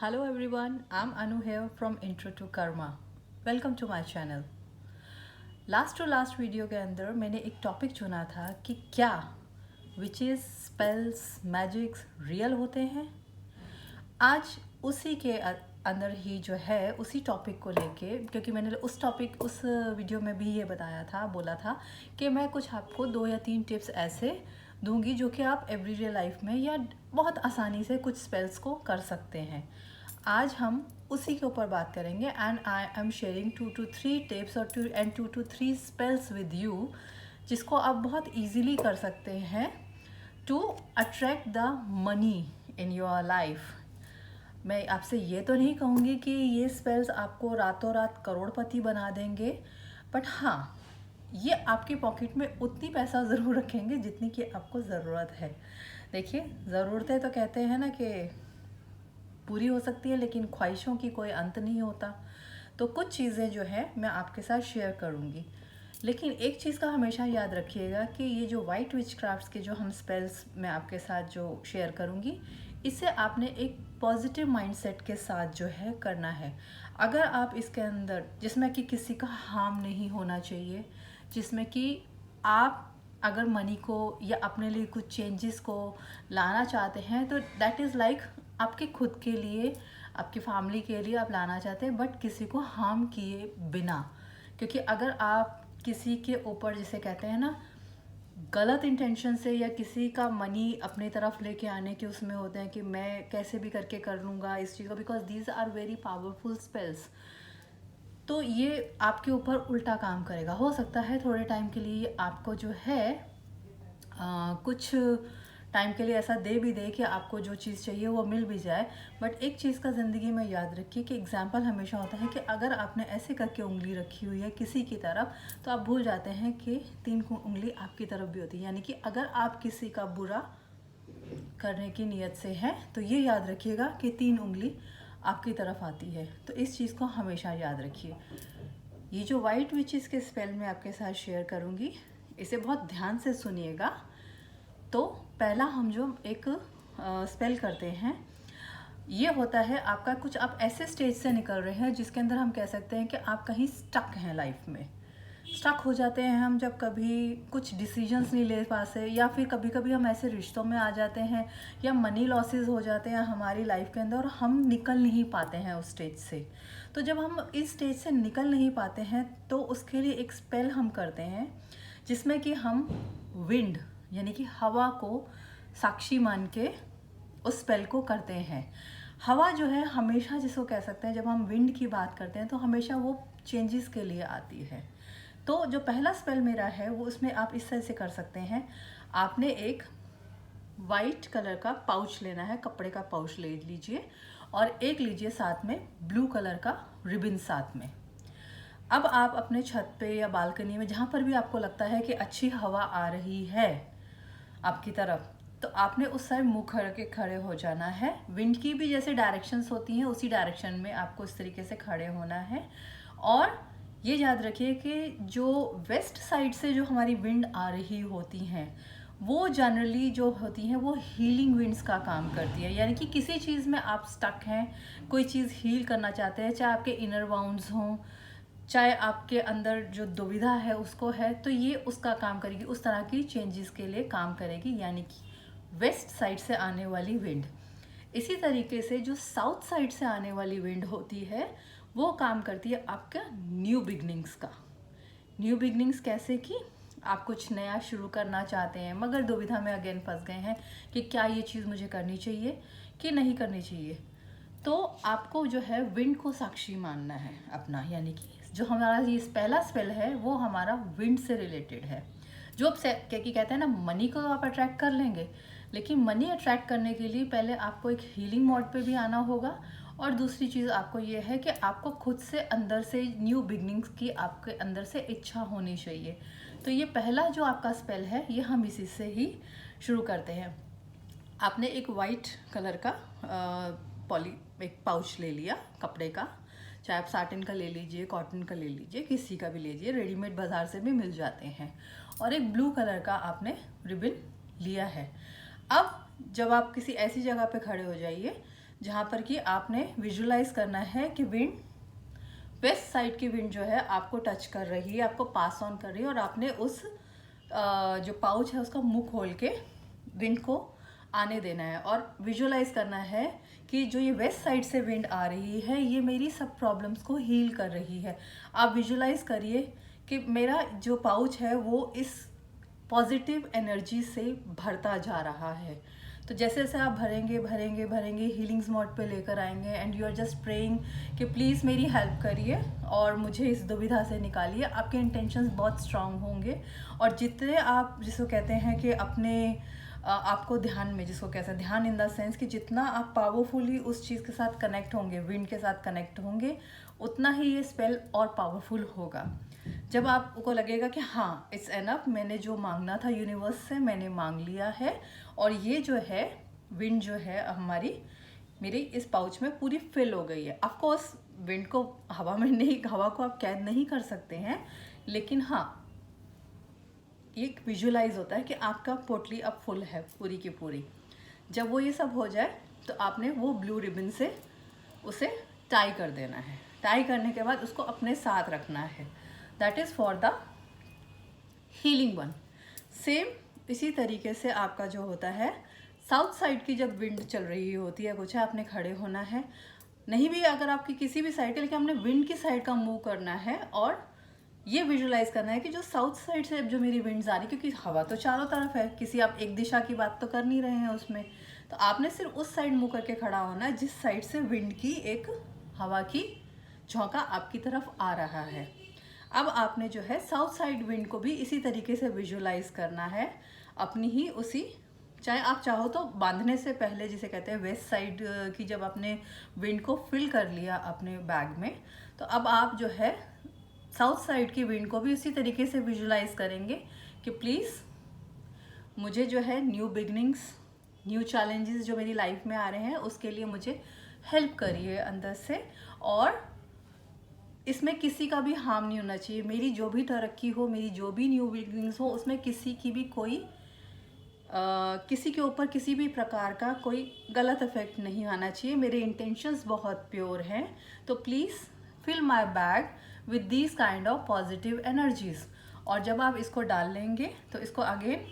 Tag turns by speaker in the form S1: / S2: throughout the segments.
S1: Hello everyone, I'm Anu here from Intro to Karma. Welcome to my channel. Last to last video के अंदर मैंने एक topic चुना था कि क्या विचेस स्पेल्स मैजिक्स रियल होते हैं। आज उसी के अंदर ही जो है उसी टॉपिक को लेके, क्योंकि मैंने उस वीडियो में भी ये बताया था, बोला था कि मैं कुछ आपको 2 या 3 टिप्स ऐसे दूंगी जो कि आप एवरीडे लाइफ में या बहुत आसानी से कुछ स्पेल्स को कर सकते हैं। आज हम उसी के ऊपर बात करेंगे and I am sharing 2 to 3 tips और 2 to 3 स्पेल्स विद यू, जिसको आप बहुत इजीली कर सकते हैं to attract the money in your life. मैं आपसे ये तो नहीं कहूँगी कि ये स्पेल्स आपको रातों रात करोड़पति बना देंगे, बट हाँ, ये आपकी पॉकेट में उतनी पैसा ज़रूर रखेंगे जितनी कि आपको ज़रूरत है। देखिए, ज़रूरतें तो कहते हैं ना कि पूरी हो सकती है, लेकिन ख्वाहिशों की कोई अंत नहीं होता। तो कुछ चीज़ें जो है मैं आपके साथ शेयर करूँगी, लेकिन एक चीज़ का हमेशा याद रखिएगा कि ये जो वाइट विच क्राफ्ट्स के जो हम स्पेल्स मैं आपके साथ जो शेयर करूँगी, इसे आपने एक पॉजिटिव माइंडसेट के साथ जो है करना है। अगर आप इसके अंदर, जिसमें कि किसी का हार्म नहीं होना चाहिए, जिसमें कि आप अगर मनी को या अपने लिए कुछ चेंजेस को लाना चाहते हैं, तो दैट इज़ लाइक आपके खुद के लिए, आपकी फैमिली के लिए आप लाना चाहते हैं, बट किसी को हार्म किए बिना। क्योंकि अगर आप किसी के ऊपर, जिसे कहते हैं ना, गलत इंटेंशन से या किसी का मनी अपने तरफ लेके आने के उसमें होते हैं कि मैं कैसे भी करके कर लूँगा इस चीज़ को, because these are very powerful spells, तो ये आपके ऊपर उल्टा काम करेगा। हो सकता है थोड़े टाइम के लिए आपको जो है कुछ टाइम के लिए ऐसा दे भी दे कि आपको जो चीज़ चाहिए वो मिल भी जाए, बट एक चीज़ का ज़िंदगी में याद रखिए कि एग्जाम्पल हमेशा होता है कि अगर आपने ऐसे करके उंगली रखी हुई है किसी की तरफ, तो आप भूल जाते हैं कि 3 उंगली आपकी तरफ भी होती है। यानी कि अगर आप किसी का बुरा करने की नीयत से हैं, तो ये याद रखिएगा कि 3 उंगली आपकी तरफ आती है। तो इस चीज़ को हमेशा याद रखिए। ये जो वाइट विचेस के स्पेल मैं आपके साथ शेयर करूँगी, इसे बहुत ध्यान से सुनिएगा। तो पहला हम जो एक स्पेल करते हैं, ये होता है आपका कुछ, आप ऐसे स्टेज से निकल रहे हैं जिसके अंदर हम कह सकते हैं कि आप कहीं स्टक हैं लाइफ में। स्टक हो जाते हैं हम जब कभी कुछ डिसीजंस नहीं ले पाते, या फिर कभी कभी हम ऐसे रिश्तों में आ जाते हैं या मनी लॉसेस हो जाते हैं हमारी लाइफ के अंदर और हम निकल नहीं पाते हैं उस स्टेज से। तो जब हम इस स्टेज से निकल नहीं पाते हैं, तो उसके लिए एक स्पेल हम करते हैं जिसमें कि हम विंड यानी कि हवा को साक्षी मान के उस स्पेल को करते हैं। हवा जो है हमेशा, जिसको कह सकते हैं, जब हम विंड की बात करते हैं तो हमेशा वो चेंजेस के लिए आती है। तो जो पहला स्पेल मेरा है वो, उसमें आप इस तरह से कर सकते हैं। आपने एक वाइट कलर का पाउच लेना है, कपड़े का पाउच ले लीजिए, और एक लीजिए साथ में ब्लू कलर का रिबन साथ में। अब आप अपने छत पे या बालकनी में, जहाँ पर भी आपको लगता है कि अच्छी हवा आ रही है आपकी तरफ, तो आपने उस साइड मुंह करके खड़े हो जाना है। विंड की भी जैसे डायरेक्शंस होती हैं उसी डायरेक्शन में आपको इस तरीके से खड़े होना है। और ये याद रखिए कि जो वेस्ट साइड से जो हमारी विंड आ रही होती हैं, वो जनरली जो होती हैं वो हीलिंग विंड्स का काम करती है। यानी कि किसी चीज़ में आप स्टक हैं, कोई चीज़ हील करना चाहते हैं, चाहे आपके इनर वाउंड्स हों, चाहे आपके अंदर जो दुविधा है उसको है, तो ये उसका काम करेगी, उस तरह की चेंजेस के लिए काम करेगी, यानी कि वेस्ट साइड से आने वाली विंड। इसी तरीके से जो साउथ साइड से आने वाली विंड होती है वो काम करती है आपका न्यू बिगनिंग्स का। न्यू बिगनिंग्स कैसे कि आप कुछ नया शुरू करना चाहते हैं, मगर दुविधा में अगेन फंस गए हैं कि क्या ये चीज़ मुझे करनी चाहिए कि नहीं करनी चाहिए। तो आपको जो है विंड को साक्षी मानना है अपना, यानी कि जो हमारा ये पहला स्पेल है वो हमारा विंड से रिलेटेड है। जो आप कि कहते हैं ना, मनी को आप अट्रैक्ट कर लेंगे, लेकिन मनी अट्रैक्ट करने के लिए पहले आपको एक हीलिंग मोड पे भी आना होगा। और दूसरी चीज़ आपको ये है कि आपको खुद से अंदर से न्यू बिगनिंग्स की आपके अंदर से इच्छा होनी चाहिए। तो ये पहला जो आपका स्पेल है, ये हम इसी से ही शुरू करते हैं। आपने एक वाइट कलर का एक पाउच ले लिया कपड़े का, चाहे आप साटिन का ले लीजिए, कॉटन का ले लीजिए, किसी का भी लीजिए, रेडीमेड बाज़ार से भी मिल जाते हैं। और एक ब्लू कलर का आपने रिबन लिया है। अब जब आप किसी ऐसी जगह पे खड़े हो जाइए जहाँ पर कि आपने विजुलाइज करना है कि विंड वेस्ट साइड की विंड जो है आपको टच कर रही है, आपको पास ऑन कर रही है, और आपने उस जो पाउच है उसका मुंह खोल के विंड को आने देना है और विजुलाइज करना है कि जो ये वेस्ट साइड से विंड आ रही है ये मेरी सब प्रॉब्लम्स को हील कर रही है। आप विजुलाइज करिए कि मेरा जो पाउच है वो इस पॉजिटिव एनर्जी से भरता जा रहा है। तो जैसे जैसे आप भरेंगे भरेंगे भरेंगे हीलिंग्स मोड पे लेकर आएंगे and you are just praying कि प्लीज़ मेरी हेल्प करिए और मुझे इस दुविधा से निकालिए। आपके इंटेंशंस बहुत स्ट्रांग होंगे और जितने आप जिसको कहते हैं कि अपने आपको ध्यान में, जिसको कहते हैं ध्यान इन द सेंस कि जितना आप पावरफुली उस चीज़ के साथ कनेक्ट होंगे, विंड के साथ कनेक्ट होंगे, उतना ही ये स्पेल और पावरफुल होगा। जब आपको लगेगा कि हाँ इट्स एनफ, मैंने जो मांगना था यूनिवर्स से मैंने मांग लिया है और ये जो है विंड जो है हमारी मेरी इस पाउच में पूरी फिल हो गई है। ऑफकोर्स विंड को हवा में नहीं, हवा को आप कैद नहीं कर सकते हैं, लेकिन हाँ एक विजुलाइज होता है कि आपका पोटली अब फुल है पूरी की पूरी। जब वो ये सब हो जाए तो आपने वो ब्लू रिबन से उसे टाई कर देना है। टाई करने के बाद उसको अपने साथ रखना है। That is for the healing one. Same इसी तरीके से आपका जो होता है साउथ साइड की जब विंड चल रही होती है कुछ है, आपने खड़े होना है, नहीं भी अगर आपकी किसी भी साइड के, लेकिन आपने विंड की साइड का मूव करना है और ये विजुलाइज करना है कि जो साउथ साइड से जो मेरी विंड्स आ रही, क्योंकि हवा तो चारों तरफ है, किसी आप एक दिशा की बात तो कर नहीं रहे हैं उसमें, तो आपने सिर्फ उस साइड मुंह करके खड़ा होना है जिस साइड से विंड की एक हवा की झोंका आपकी तरफ आ रहा है। अब आपने जो है साउथ साइड विंड को भी इसी तरीके से विजुलाइज करना है अपनी ही उसी, चाहे आप चाहो तो बांधने से पहले, जिसे कहते हैं वेस्ट साइड की, जब आपने विंड को फिल कर लिया अपने बैग में, तो अब आप जो है साउथ साइड की विंड को भी उसी तरीके से विजुलाइज करेंगे कि प्लीज़ मुझे जो है न्यू बिगनिंग्स, न्यू चैलेंजेस जो मेरी लाइफ में आ रहे हैं उसके लिए मुझे हेल्प करिए अंदर से, और इसमें किसी का भी हार्म नहीं होना चाहिए। मेरी जो भी तरक्की हो, मेरी जो भी न्यू बिगनिंग्स हो, उसमें किसी की भी कोई किसी के ऊपर किसी भी प्रकार का कोई गलत इफेक्ट नहीं आना चाहिए। मेरे इंटेंशंस बहुत प्योर हैं, तो please fill my bag with these kind of positive energies. और जब आप इसको डाल लेंगे तो इसको अगेन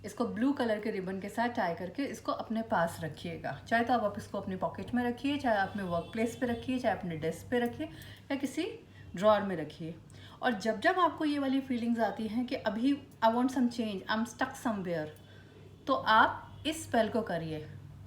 S1: इसको ब्लू कलर के रिबन के साथ टाई करके इसको अपने पास रखिएगा। चाहे तो आप इसको अपनी पॉकेट में रखिए, चाहे अपने वर्क प्लेस पे रखिए, चाहे अपने डेस्क पे रखिए, या किसी ड्रॉअर में रखिए। और जब जब आपको ये वाली फीलिंग्स आती हैं कि अभी I want some change, I am stuck somewhere, तो आप इस स्पेल को करिए।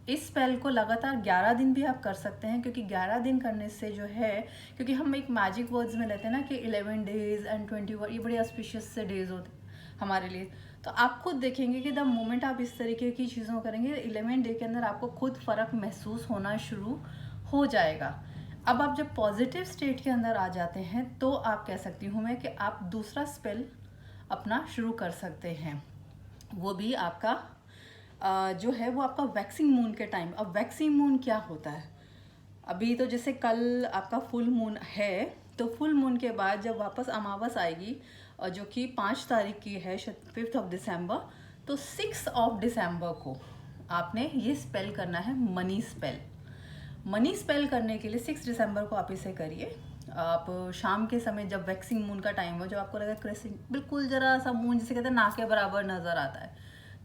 S1: इस स्पेल को लगातार 11 दिन भी आप कर सकते हैं, क्योंकि 11 दिन करने से जो है, क्योंकि हम एक मैजिक वर्ड्स में लेते हैं ना कि 11 डेज एंड 21, ये बड़े ऑस्पिशियस से डेज होते हैं हमारे लिए। तो आप खुद देखेंगे कि द मोमेंट आप इस तरीके की चीज़ों करेंगे, 11 डे के अंदर आपको खुद फ़र्क महसूस होना शुरू हो जाएगा। अब आप जब पॉजिटिव स्टेट के अंदर आ जाते हैं तो आप कह सकती हूँ मैं कि आप दूसरा स्पेल अपना शुरू कर सकते हैं। वो भी आपका जो है वो आपका वैक्सिंग मून के टाइम। अब वैक्सिंग मून क्या होता है, अभी तो जैसे कल आपका फुल मून है, तो फुल मून के बाद जब वापस अमावस आएगी जो कि 5 तारीख की है, 5 दिसंबर, तो 6 दिसंबर को आपने ये स्पेल करना है, मनी स्पेल। मनी स्पेल करने के लिए 6 दिसंबर को आप इसे करिए। आप शाम के समय जब वैक्सिंग मून का टाइम हो, जब आपको लगे क्रेसेंट बिल्कुल जरा सा मून जिसे कहते हैं ना के बराबर नज़र आता है,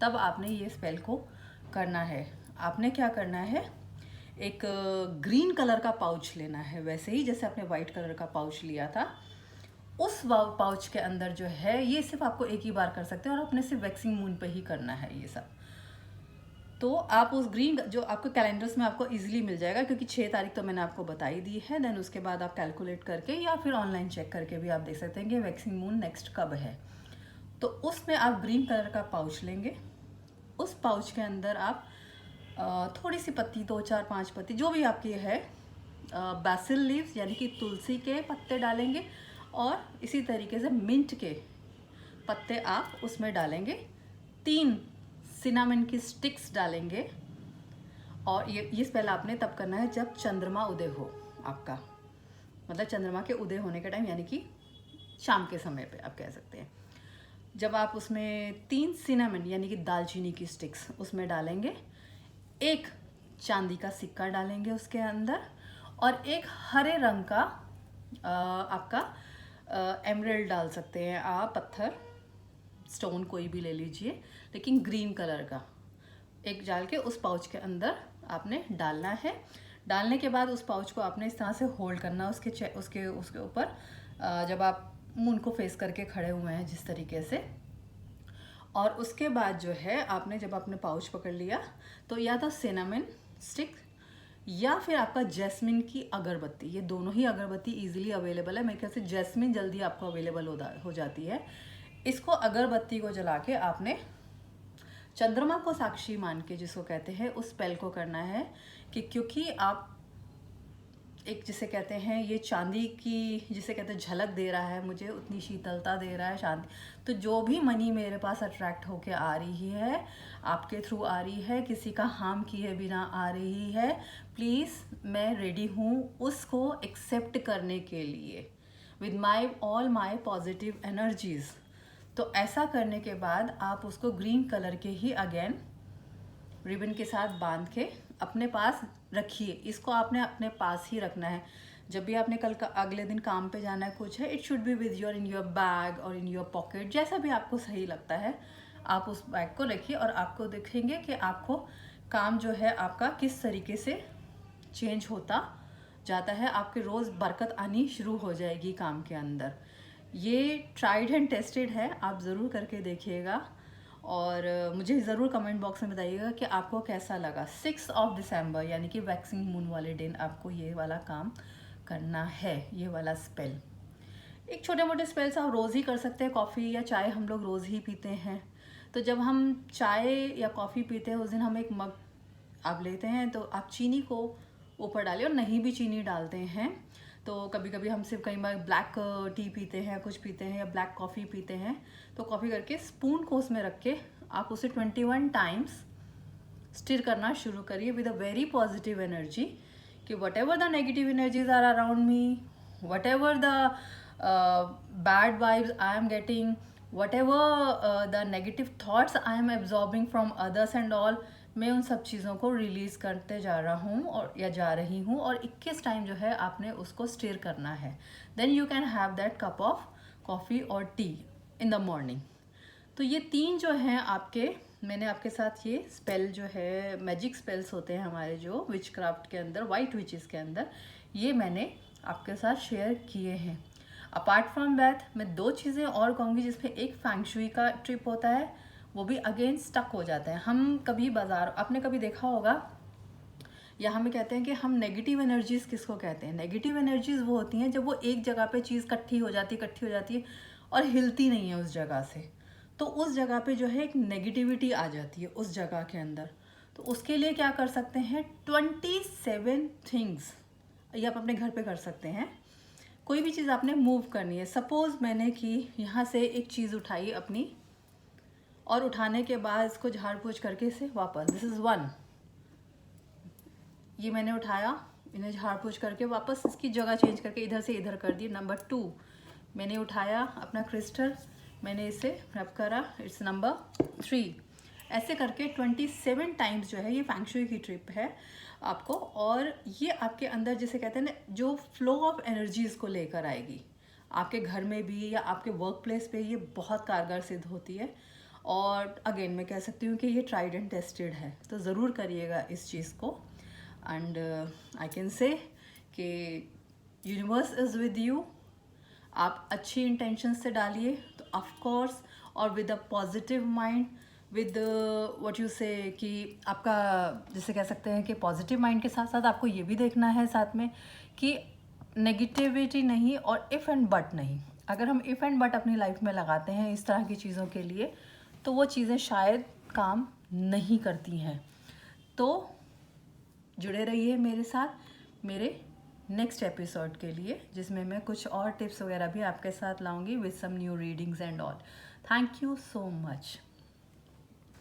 S1: तब आपने ये स्पेल को करना है। आपने क्या करना है, एक ग्रीन कलर का पाउच लेना है, वैसे ही जैसे आपने वाइट कलर का पाउच लिया था, उस पाउच के अंदर जो है, ये सिर्फ आपको एक ही बार कर सकते हैं और अपने सिर्फ वैक्सिंग मून पे ही करना है ये सब। तो आप उस ग्रीन जो आपको कैलेंडर्स में आपको इजीली मिल जाएगा, क्योंकि 6 तारीख तो मैंने आपको बताई दी है। देन उसके बाद आप कैलकुलेट करके या फिर ऑनलाइन चेक करके भी आप देख सकते हैं कि वैक्सिंग मून नेक्स्ट कब है। तो उसमें आप ग्रीन कलर का पाउच लेंगे। उस पाउच के अंदर आप थोड़ी सी पत्ती, 2 4 5 पत्ती जो भी आपकी है, बैसिल लीव्स यानी कि तुलसी के पत्ते डालेंगे, और इसी तरीके से मिंट के पत्ते आप उसमें डालेंगे। 3 सिनामन की स्टिक्स डालेंगे। और ये स्पेल आपने तब करना है जब चंद्रमा उदय हो आपका, मतलब चंद्रमा के उदय होने का टाइम, यानी कि शाम के समय पे आप कह सकते हैं। जब आप उसमें 3 सिनामन यानी कि दालचीनी की स्टिक्स उसमें डालेंगे, एक चांदी का सिक्का डालेंगे उसके अंदर, और एक हरे रंग का आपका एमरल्ड डाल सकते हैं आप, पत्थर स्टोन कोई भी ले लीजिए, लेकिन ग्रीन कलर का एक डाल के उस पाउच के अंदर आपने डालना है। डालने के बाद उस पाउच को आपने इस तरह से होल्ड करना उसके ऊपर, जब आप मून को फेस करके खड़े हुए हैं जिस तरीके से। और उसके बाद जो है आपने जब आपने पाउच पकड़ लिया तो या तो सिनेमन स्टिक या फिर आपका जैस्मिन की अगरबत्ती, ये दोनों ही अगरबत्ती इजीली अवेलेबल है। मेरे ख्याल से जैस्मिन जल्दी आपको अवेलेबल हो जाती है। इसको अगरबत्ती को जला के आपने चंद्रमा को साक्षी मान के, जिसको कहते हैं, उस स्पेल को करना है कि क्योंकि आप एक जिसे कहते हैं ये चांदी की जिसे कहते हैं झलक दे रहा है मुझे, उतनी शीतलता दे रहा है, शांति। तो जो भी मनी मेरे पास अट्रैक्ट होके आ रही है, आपके थ्रू आ रही है, किसी का हार्म किए बिना आ रही है, प्लीज़ मैं रेडी हूँ उसको एक्सेप्ट करने के लिए with all my positive energies. तो ऐसा करने के बाद आप उसको ग्रीन कलर के ही अगेन रिबन के साथ बांध के अपने पास रखिए। इसको आपने अपने पास ही रखना है। जब भी आपने अगले दिन काम पे जाना है, कुछ है, it should be with in your bag और इन योर पॉकेट, जैसा भी आपको सही लगता है आप उस बैग को रखिए। और आपको देखेंगे कि आपको काम जो है आपका किस तरीके से चेंज होता जाता है, आपके रोज़ बरकत आनी शुरू हो जाएगी काम के अंदर। ये ट्राइड एंड टेस्टेड है, आप ज़रूर करके देखिएगा और मुझे ज़रूर कमेंट बॉक्स में बताइएगा कि आपको कैसा लगा। 6 दिसंबर यानी कि वैक्सिंग मून वाले दिन आपको ये वाला काम करना है, ये वाला स्पेल। एक छोटे मोटे स्पेल्स आप रोज़ ही कर सकते हैं। कॉफ़ी या चाय हम लोग रोज़ ही पीते हैं, तो जब हम चाय या कॉफ़ी पीते हैं उस दिन हम एक मग आप लेते हैं, तो आप चीनी को ऊपर डालिए, और नहीं भी चीनी डालते हैं तो कभी कभी हम सिर्फ कई बार ब्लैक टी पीते हैं, कुछ पीते हैं, या ब्लैक कॉफ़ी पीते हैं, तो कॉफ़ी करके स्पून को उसमें रख के आप उसे 21 टाइम्स स्टिर करना शुरू करिए with a very positive energy कि whatever the negative energies are around me, whatever the bad vibes I am getting, whatever the negative thoughts I am absorbing from others and all, मैं उन सब चीज़ों को release करते जा रहा हूँ और या जा रही हूँ। और 21 टाइम जो है आपने उसको स्टिर करना है। Then you can have that cup of coffee और टी इन द मॉर्निंग। तो ये 3 जो हैं आपके, मैंने आपके साथ ये स्पेल जो है, मैजिक स्पेल्स होते हैं हमारे जो विच क्राफ्ट के अंदर, वाइट विचेस के अंदर, ये मैंने आपके साथ शेयर किए हैं। अपार्ट फ्रॉम दैट मैं 2 चीज़ें और कहूँगी, जिसमें एक फेंग शुई का ट्रिप होता है, वो भी अगेन स्टक हो जाते हैं। हम कभी बाजार, आपने कभी देखा होगा, या हमें कहते हैं कि हम नेगेटिव एनर्जीज़ किसको कहते हैं? नेगेटिव एनर्जीज़ वो होती हैं जब वो एक जगह पे चीज़ इकट्ठी हो जाती है और हिलती नहीं है उस जगह से, तो उस जगह पे जो है एक नेगेटिविटी आ जाती है उस जगह के अंदर। तो उसके लिए क्या कर सकते हैं, 27 थिंग्स ये आप अपने घर पे कर सकते हैं। कोई भी चीज़ आपने मूव करनी है, सपोज़ मैंने कि यहाँ से एक चीज़ उठाई अपनी, और उठाने के बाद इसको झाड़ पोंछ करके इसे वापस, दिस इज़ 1, ये मैंने उठाया, इन्हें झाड़ पोंछ करके वापस इसकी जगह चेंज करके इधर से इधर कर दी। नंबर 2, मैंने उठाया अपना क्रिस्टल, मैंने इसे रब करा, इट्स नंबर 3। ऐसे करके 27 टाइम्स जो है ये फेंग शुई की ट्रिप है आपको, और ये आपके अंदर जिसे कहते हैं ना, जो फ्लो ऑफ एनर्जीज़ को लेकर आएगी आपके घर में भी या आपके वर्क प्लेस पे, ये बहुत कारगर सिद्ध होती है। और अगेन मैं कह सकती हूँ कि ये ट्राइड एंड टेस्टेड है, तो ज़रूर करिएगा इस चीज़ को। एंड आई कैन से कि यूनिवर्स इज़ विद यू। आप अच्छी इंटेंशन से डालिए तो ऑफ कोर्स, और with a positive mind, with what you से कि आपका जैसे कह सकते हैं कि पॉजिटिव माइंड के साथ साथ आपको ये भी देखना है साथ में कि नेगेटिविटी नहीं और इफ़ एंड बट नहीं। अगर हम इफ़ एंड बट अपनी लाइफ में लगाते हैं इस तरह की चीज़ों के लिए, तो वो चीज़ें शायद काम नहीं करती हैं। तो जुड़े रहिए मेरे साथ मेरे नेक्स्ट एपिसोड के लिए, जिसमें मैं कुछ और टिप्स वगैरह भी आपके साथ लाऊंगी with some new readings and all. Thank you so much.